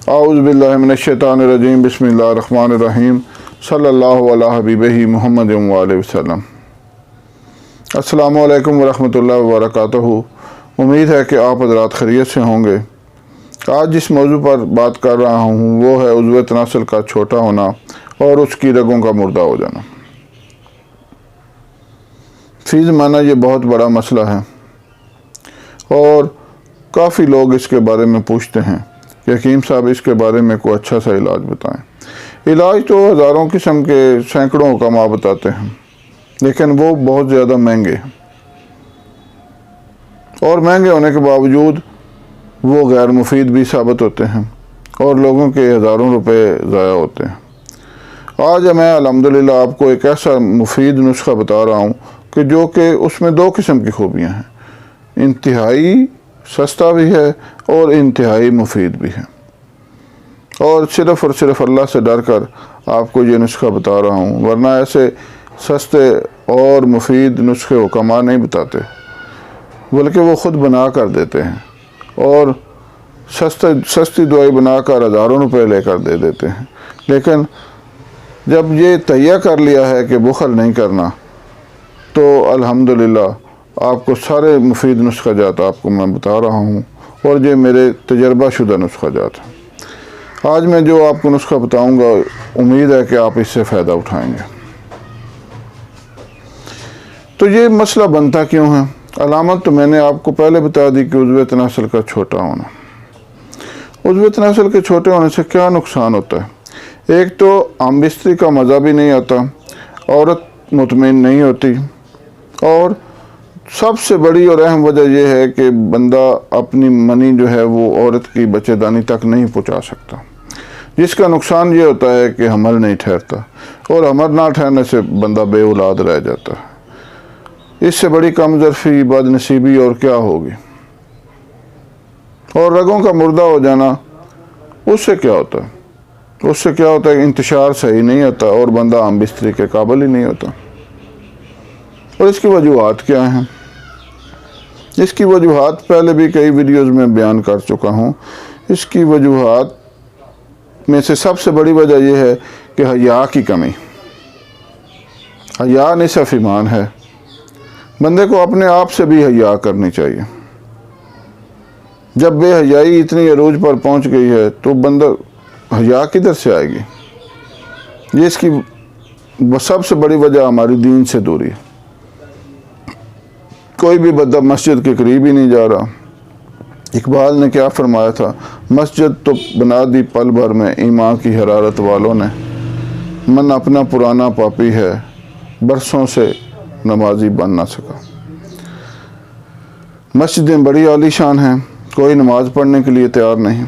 اعوذ باللہ من الشیطان الرجیم بسم اللہ الرحمن الرحیم صلی اللہ علیہ حبیبہ محمد وآلہ وسلم۔ السلام علیکم ورحمۃ اللہ وبرکاتہ۔ امید ہے کہ آپ حضرات خیریت سے ہوں گے۔ آج جس موضوع پر بات کر رہا ہوں وہ ہے عضو تناسل کا چھوٹا ہونا اور اس کی رگوں کا مردہ ہو جانا۔ فی زمانہ یہ بہت بڑا مسئلہ ہے اور کافی لوگ اس کے بارے میں پوچھتے ہیں کہ حکیم صاحب اس کے بارے میں کوئی اچھا سا علاج بتائیں۔ علاج تو ہزاروں قسم کے سینکڑوں حکماء بتاتے ہیں، لیکن وہ بہت زیادہ مہنگے ہیں، اور مہنگے ہونے کے باوجود وہ غیر مفید بھی ثابت ہوتے ہیں اور لوگوں کے ہزاروں روپے ضائع ہوتے ہیں۔ آج میں الحمدللہ آپ کو ایک ایسا مفید نسخہ بتا رہا ہوں کہ اس میں دو قسم کی خوبیاں ہیں، انتہائی سستا بھی ہے اور انتہائی مفید بھی ہے، اور صرف اللہ سے ڈر کر آپ کو یہ نسخہ بتا رہا ہوں، ورنہ ایسے سستے اور مفید نسخے حکماء نہیں بتاتے، بلکہ وہ خود بنا کر دیتے ہیں اور سستی دوائی بنا کر ہزاروں روپے لے کر دے دیتے ہیں۔ لیکن جب یہ تہیہ کر لیا ہے کہ بخل نہیں کرنا، تو الحمدللہ آپ کو سارے مفید نسخہ جات آپ کو میں بتا رہا ہوں، اور یہ میرے تجربہ شدہ نسخہ جات ہیں۔ آج میں جو آپ کو نسخہ بتاؤں گا، امید ہے کہ آپ اس سے فائدہ اٹھائیں گے۔ تو یہ مسئلہ بنتا کیوں ہے؟ علامت تو میں نے آپ کو پہلے بتا دی کہ عضو تناسل کا چھوٹا ہونا۔ عضو تناسل کے چھوٹے ہونے سے کیا نقصان ہوتا ہے؟ ایک تو عام بستری کا مزہ بھی نہیں آتا، عورت مطمئن نہیں ہوتی، اور سب سے بڑی اور اہم وجہ یہ ہے کہ بندہ اپنی منی جو ہے وہ عورت کی بچے دانی تک نہیں پہنچا سکتا، جس کا نقصان یہ ہوتا ہے کہ حمل نہیں ٹھہرتا، اور حمل نہ ٹھہرنے سے بندہ بے اولاد رہ جاتا ہے۔ اس سے بڑی کم ظرفی، بد نصیبی اور کیا ہوگی؟ اور رگوں کا مردہ ہو جانا، اس سے کیا ہوتا ہے؟ اس سے کیا ہوتا ہے؟ انتشار صحیح نہیں ہوتا اور بندہ عام بستری کے قابل ہی نہیں ہوتا۔ اور اس کی وجوہات کیا ہیں؟ اس کی وجوہات پہلے بھی کئی ویڈیوز میں بیان کر چکا ہوں۔ اس کی وجوہات میں سے سب سے بڑی وجہ یہ ہے کہ حیا کی کمی۔ حیا نصف ایمان ہے۔ بندے کو اپنے آپ سے بھی حیا کرنی چاہیے۔ جب بے حیائی اتنی عروج پر پہنچ گئی ہے تو بندہ حیا کدھر سے آئے گی؟ یہ اس کی سب سے بڑی وجہ ہماری دین سے دوری ہے۔ کوئی بھی بندہ مسجد کے قریب ہی نہیں جا رہا۔ اقبال نے کیا فرمایا تھا؟ مسجد تو بنا دی پل بھر میں ایمان کی حرارت والوں نے، من اپنا پرانا پاپی ہے، برسوں سے نمازی بن نہ سکا۔ مسجدیں بڑی عالی شان ہیں، کوئی نماز پڑھنے کے لیے تیار نہیں۔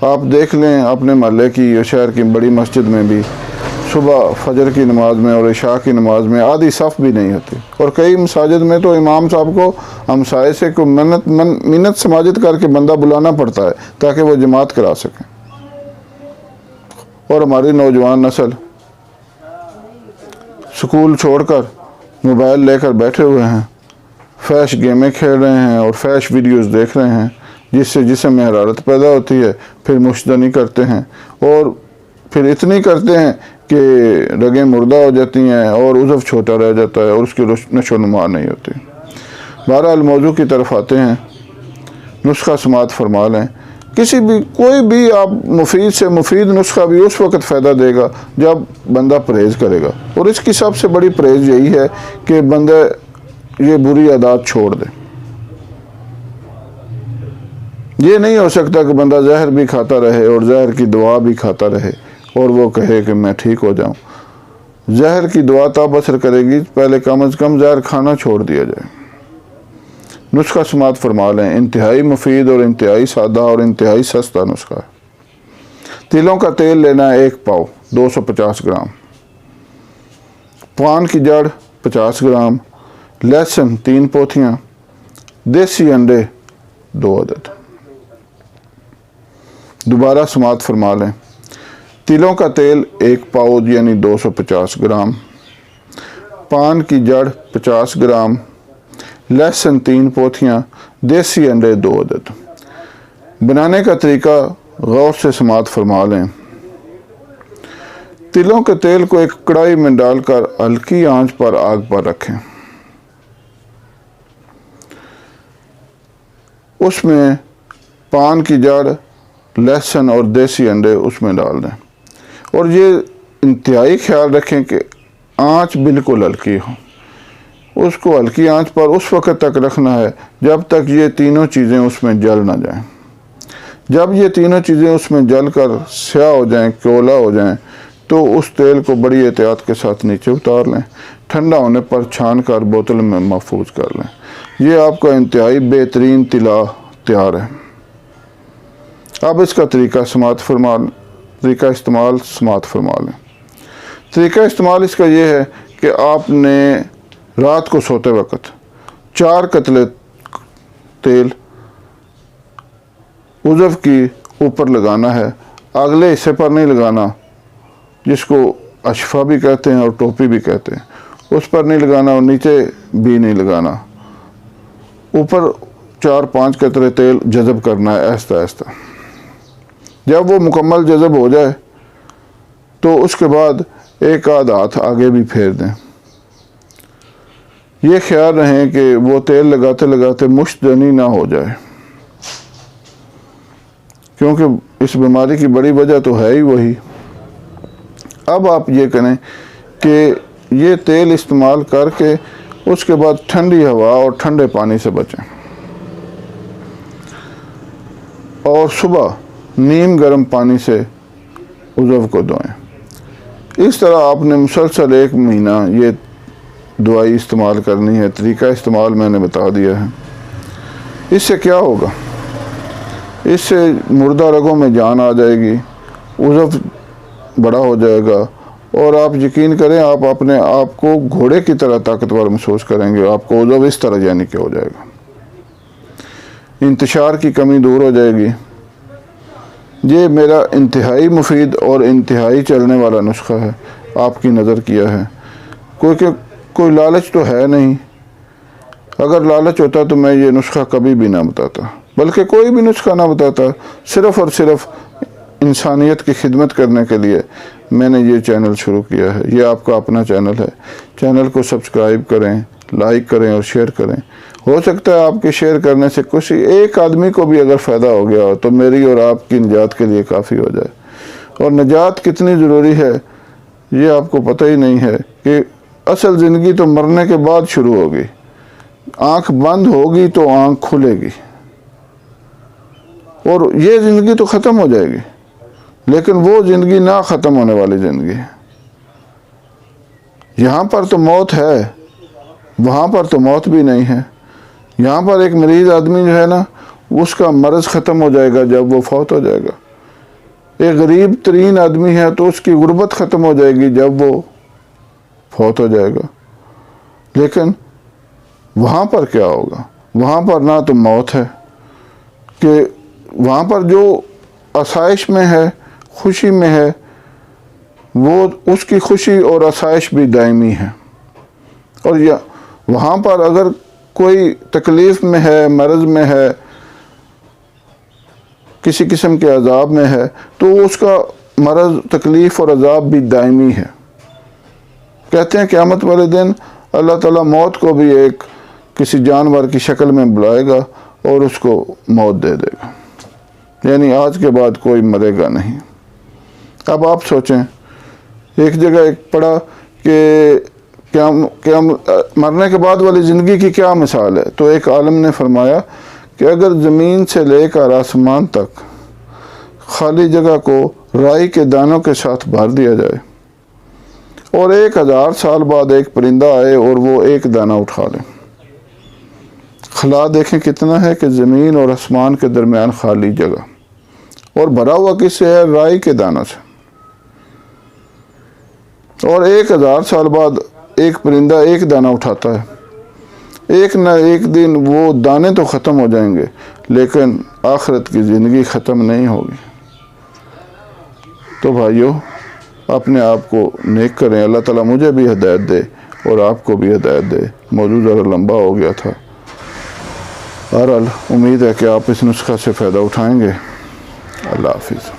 آپ دیکھ لیں اپنے محلے کی یا شہر کی بڑی مسجد میں بھی صبح فجر کی نماز میں اور عشاء کی نماز میں آدھی صف بھی نہیں ہوتی، اور کئی مساجد میں تو امام صاحب کو ہمسائے سے کوئی منت سماجت کر کے بندہ بلانا پڑتا ہے تاکہ وہ جماعت کرا سکیں۔ اور ہماری نوجوان نسل سکول چھوڑ کر موبائل لے کر بیٹھے ہوئے ہیں، فحش گیمیں کھیل رہے ہیں اور فحش ویڈیوز دیکھ رہے ہیں، جس سے جسم میں حرارت پیدا ہوتی ہے، پھر مشتنی کرتے ہیں، اور پھر اتنی کرتے ہیں کہ رگیں مردہ ہو جاتی ہیں اور عضو چھوٹا رہ جاتا ہے اور اس کی نشو و نما نہیں ہوتی۔ بہرحال موضوع کی طرف آتے ہیں۔ نسخہ سماعت فرما لیں۔ کوئی بھی آپ مفید سے مفید نسخہ بھی اس وقت فائدہ دے گا جب بندہ پرہیز کرے گا، اور اس کی سب سے بڑی پرہیز یہی ہے کہ بندہ یہ بری عادات چھوڑ دے۔ یہ نہیں ہو سکتا کہ بندہ زہر بھی کھاتا رہے اور زہر کی دوا بھی کھاتا رہے اور وہ کہے کہ میں ٹھیک ہو جاؤں۔ زہر کی دوا تب اثر کرے گی پہلے کم از کم زہر کھانا چھوڑ دیا جائے۔ نسخہ سماعت فرما لیں۔ انتہائی مفید اور انتہائی سادہ اور انتہائی سستا نسخہ ہے۔ تلوں کا تیل لینا ہے 1 پاؤ 250 گرام، پان کی جڑ 50 گرام، لہسن 3 پوتھیاں، دیسی انڈے 2 عدد۔ دوبارہ سماعت فرما لیں۔ تلوں کا تیل 1 پاؤ یعنی 250 گرام، پان کی جڑ 50 گرام، لہسن 3 پوتھیاں، دیسی انڈے 2 عدد۔ بنانے کا طریقہ غور سے سماعت فرما لیں۔ تلوں کے تیل کو ایک کڑائی میں ڈال کر ہلکی آنچ پر آگ پر رکھیں۔ اس میں پان کی جڑ، لہسن اور دیسی انڈے اس میں ڈال دیں، اور یہ انتہائی خیال رکھیں کہ آنچ بالکل ہلکی ہو۔ اس کو ہلکی آنچ پر اس وقت تک رکھنا ہے جب تک یہ تینوں چیزیں اس میں جل نہ جائیں۔ جب یہ تینوں چیزیں اس میں جل کر سیاہ ہو جائیں، کیولا ہو جائیں، تو اس تیل کو بڑی احتیاط کے ساتھ نیچے اتار لیں۔ ٹھنڈا ہونے پر چھان کر بوتل میں محفوظ کر لیں۔ یہ آپ کا انتہائی بہترین طلا تیار ہے۔ اب اس کا طریقہ استعمال سماعت فرما لیں۔ طریقہ استعمال اس کا یہ ہے کہ آپ نے رات کو سوتے وقت 4 قطرے تیل عضو کی اوپر لگانا ہے، اگلے حصے پر نہیں لگانا، جس کو اشفا بھی کہتے ہیں اور ٹوپی بھی کہتے ہیں، اس پر نہیں لگانا اور نیچے بھی نہیں لگانا۔ اوپر 4-5 قطرے تیل جذب کرنا ہے آہستہ آہستہ۔ جب وہ مکمل جذب ہو جائے تو اس کے بعد ایک آدھ ہاتھ آگے بھی پھیر دیں۔ یہ خیال رہیں کہ وہ تیل لگاتے لگاتے مشت زنی نہ ہو جائے، کیونکہ اس بیماری کی بڑی وجہ تو ہے ہی وہی۔ اب آپ یہ کریں کہ یہ تیل استعمال کر کے اس کے بعد ٹھنڈی ہوا اور ٹھنڈے پانی سے بچیں، اور صبح نیم گرم پانی سے عضو کو دھوئیں۔ اس طرح آپ نے مسلسل 1 مہینہ یہ دوائی استعمال کرنی ہے۔ طریقہ استعمال میں نے بتا دیا ہے۔ اس سے کیا ہوگا؟ اس سے مردہ رگوں میں جان آ جائے گی، عضو بڑا ہو جائے گا، اور آپ یقین کریں آپ اپنے آپ کو گھوڑے کی طرح طاقتور محسوس کریں گے۔ آپ کو عضو اس طرح یعنی کہ ہو جائے گا، انتشار کی کمی دور ہو جائے گی۔ یہ میرا انتہائی مفید اور انتہائی چلنے والا نسخہ ہے، آپ کی نظر کیا ہے۔ کوئی لالچ تو ہے نہیں۔ اگر لالچ ہوتا تو میں یہ نسخہ کبھی بھی نہ بتاتا، بلکہ کوئی بھی نسخہ نہ بتاتا۔ صرف اور صرف انسانیت کی خدمت کرنے کے لیے میں نے یہ چینل شروع کیا ہے۔ یہ آپ کا اپنا چینل ہے۔ چینل کو سبسکرائب کریں، لائک کریں اور شیئر کریں۔ ہو سکتا ہے آپ کے شیئر کرنے سے کسی ایک آدمی کو بھی اگر فائدہ ہو گیا ہو تو میری اور آپ کی نجات کے لیے کافی ہو جائے۔ اور نجات کتنی ضروری ہے یہ آپ کو پتہ ہی نہیں ہے کہ اصل زندگی تو مرنے کے بعد شروع ہوگی۔ آنکھ بند ہوگی تو آنکھ کھلے گی، اور یہ زندگی تو ختم ہو جائے گی، لیکن وہ زندگی نہ ختم ہونے والی زندگی ہے۔ یہاں پر تو موت ہے، وہاں پر تو موت بھی نہیں ہے۔ یہاں پر ایک مریض آدمی جو ہے نا، اس کا مرض ختم ہو جائے گا جب وہ فوت ہو جائے گا۔ ایک غریب ترین آدمی ہے تو اس کی غربت ختم ہو جائے گی جب وہ فوت ہو جائے گا۔ لیکن وہاں پر کیا ہوگا؟ وہاں پر نہ تو موت ہے، کہ وہاں پر جو آسائش میں ہے، خوشی میں ہے، وہ اس کی خوشی اور آسائش بھی دائمی ہے۔ اور وہاں پر اگر کوئی تکلیف میں ہے، مرض میں ہے، کسی قسم کے عذاب میں ہے، تو اس کا مرض، تکلیف اور عذاب بھی دائمی ہے۔ کہتے ہیں قیامت والے دن اللہ تعالیٰ موت کو بھی ایک کسی جانور کی شکل میں بلائے گا اور اس کو موت دے دے گا، یعنی آج کے بعد کوئی مرے گا نہیں۔ اب آپ سوچیں، ایک جگہ ایک پڑھا کہ مرنے کے بعد والی زندگی کی کیا مثال ہے، تو ایک عالم نے فرمایا کہ اگر زمین سے لے کر آسمان تک خالی جگہ کو رائی کے دانوں کے ساتھ بھر دیا جائے، اور 1000 سال بعد ایک پرندہ آئے اور وہ ایک دانہ اٹھا لے، خلا دیکھیں کتنا ہے کہ زمین اور آسمان کے درمیان خالی جگہ، اور بھرا ہوا کس سے ہے؟ رائی کے دانوں سے۔ اور 1000 سال بعد ایک پرندہ ایک دانہ اٹھاتا ہے، ایک نہ ایک دن وہ دانے تو ختم ہو جائیں گے، لیکن آخرت کی زندگی ختم نہیں ہوگی۔ تو بھائیو، اپنے آپ کو نیک کریں۔ اللہ تعالیٰ مجھے بھی ہدایت دے اور آپ کو بھی ہدایت دے۔ موضوع ذرا لمبا ہو گیا تھا، بہرحال امید ہے کہ آپ اس نسخہ سے فائدہ اٹھائیں گے۔ اللہ حافظ.